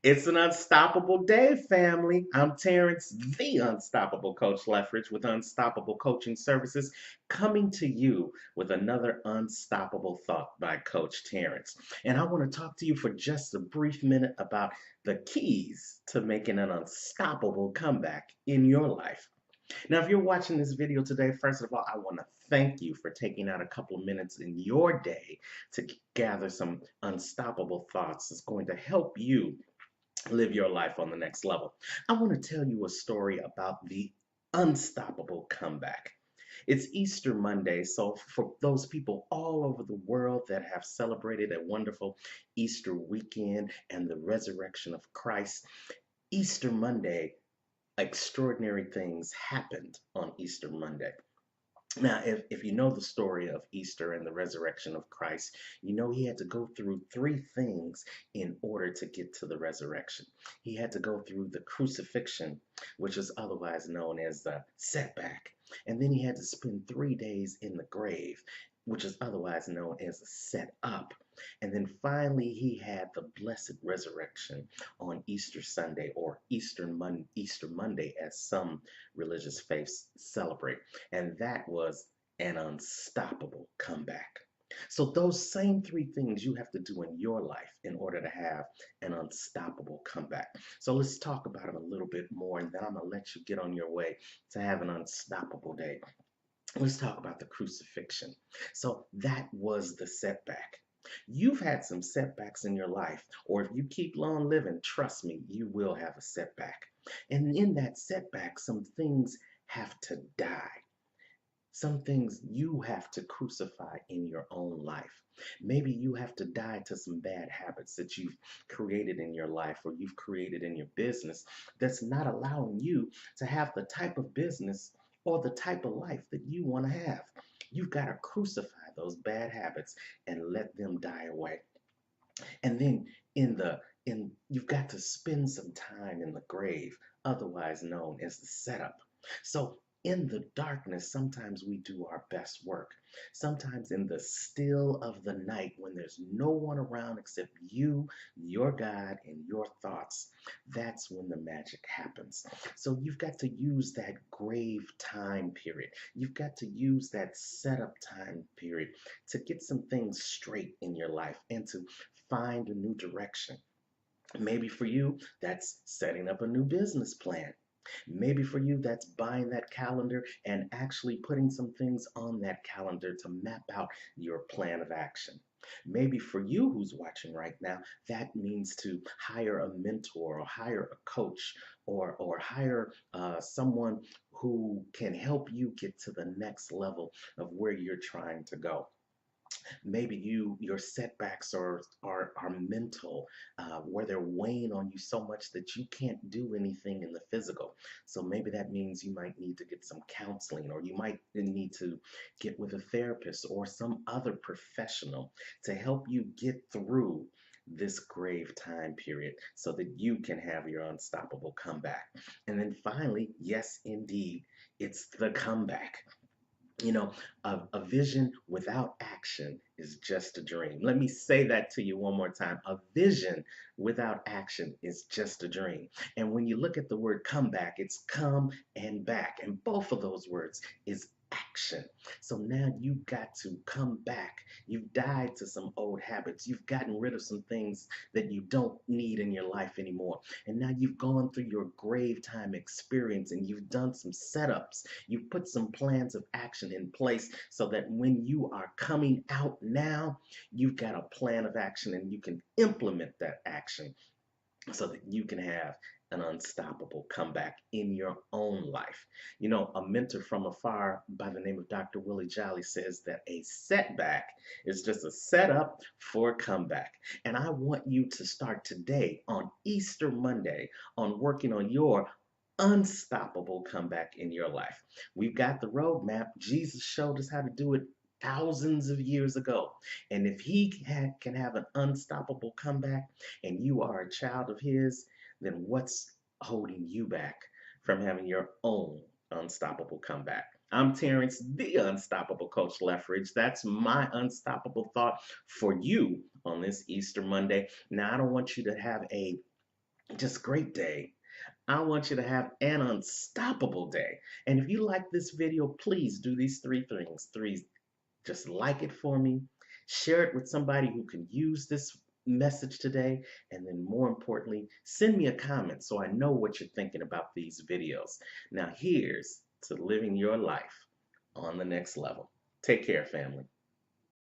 It's an unstoppable day, family. I'm Terrence, the Unstoppable Coach Leffridge with Unstoppable Coaching Services, coming to you with another unstoppable thought by Coach Terrence. And I want to talk to you for just a brief minute about the keys to making an unstoppable comeback in your life. Now, if you're watching this video today, first of all, I want to thank you for taking out a couple of minutes in your day to gather some unstoppable thoughts that's going to help you live your life on the next level. I want to tell you a story about the unstoppable comeback. It's Easter Monday, so for those people all over the world that have celebrated a wonderful Easter weekend and the resurrection of Christ, Easter Monday, extraordinary things happened on Easter Monday. Now, if you know the story of Easter and the resurrection of Christ, you know he had to go through three things in order to get to the resurrection. He had to go through the crucifixion, which is otherwise known as the setback. And then he had to spend 3 days in the grave, which is otherwise known as a set up. And then finally, he had the blessed resurrection on Easter Sunday or Easter Monday, as some religious faiths celebrate. And that was an unstoppable comeback. So, those same three things you have to do in your life in order to have an unstoppable comeback. So, let's talk about it a little bit more, and then I'm going to let you get on your way to have an unstoppable day. Let's talk about the crucifixion. So, that was the setback. You've had some setbacks in your life, or if you keep on living, trust me, you will have a setback. And in that setback, some things have to die. Some things you have to crucify in your own life. Maybe you have to die to some bad habits that you've created in your life or you've created in your business that's not allowing you to have the type of business or the type of life that you want to have. You've got to crucify those bad habits and let them die away. And then in the in you've got to spend some time in the grave, otherwise known as the setup. So in the darkness, sometimes we do our best work. Sometimes in the still of the night, when there's no one around except you, your God, and your thoughts, that's when the magic happens. So you've got to use that grave time period. You've got to use that setup time period to get some things straight in your life and to find a new direction. Maybe for you, that's setting up a new business plan. Maybe for you, that's buying that calendar and actually putting some things on that calendar to map out your plan of action. Maybe for you who's watching right now, that means to hire a mentor or hire a coach or hire someone who can help you get to the next level of where you're trying to go. Maybe your setbacks are mental, where they're weighing on you so much that you can't do anything in the physical. So maybe that means you might need to get some counseling, or you might need to get with a therapist or some other professional to help you get through this grave time period so that you can have your unstoppable comeback. And then finally, yes, indeed, it's the comeback. You know, a vision without action is just a dream. Let me say that to you one more time. A vision without action is just a dream. And when you look at the word comeback, it's come and back. And both of those words is action. So now you've got to come back. You've died to some old habits. You've gotten rid of some things that you don't need in your life anymore. And now you've gone through your grave time experience and you've done some setups. You've put some plans of action in place so that when you are coming out now, you've got a plan of action and you can implement that action so that you can have an unstoppable comeback in your own life. You know, a mentor from afar by the name of Dr. Willie Jolly says that a setback is just a setup for a comeback. And I want you to start today on Easter Monday on working on your unstoppable comeback in your life. We've got the roadmap. Jesus showed us how to do it thousands of years ago. And if can have an unstoppable comeback and you are a child of his, then what's holding you back from having your own unstoppable comeback? I'm Terrence, the Unstoppable Coach Leffridge. That's my unstoppable thought for you on this Easter Monday. Now, I don't want you to have a just great day. I want you to have an unstoppable day. And if you like this video, please do these three things. Three, just like it for me, share it with somebody who can use this message today, and then more importantly, send me a comment so I know what you're thinking about these videos. Now, here's to living your life on the next level. Take care, family.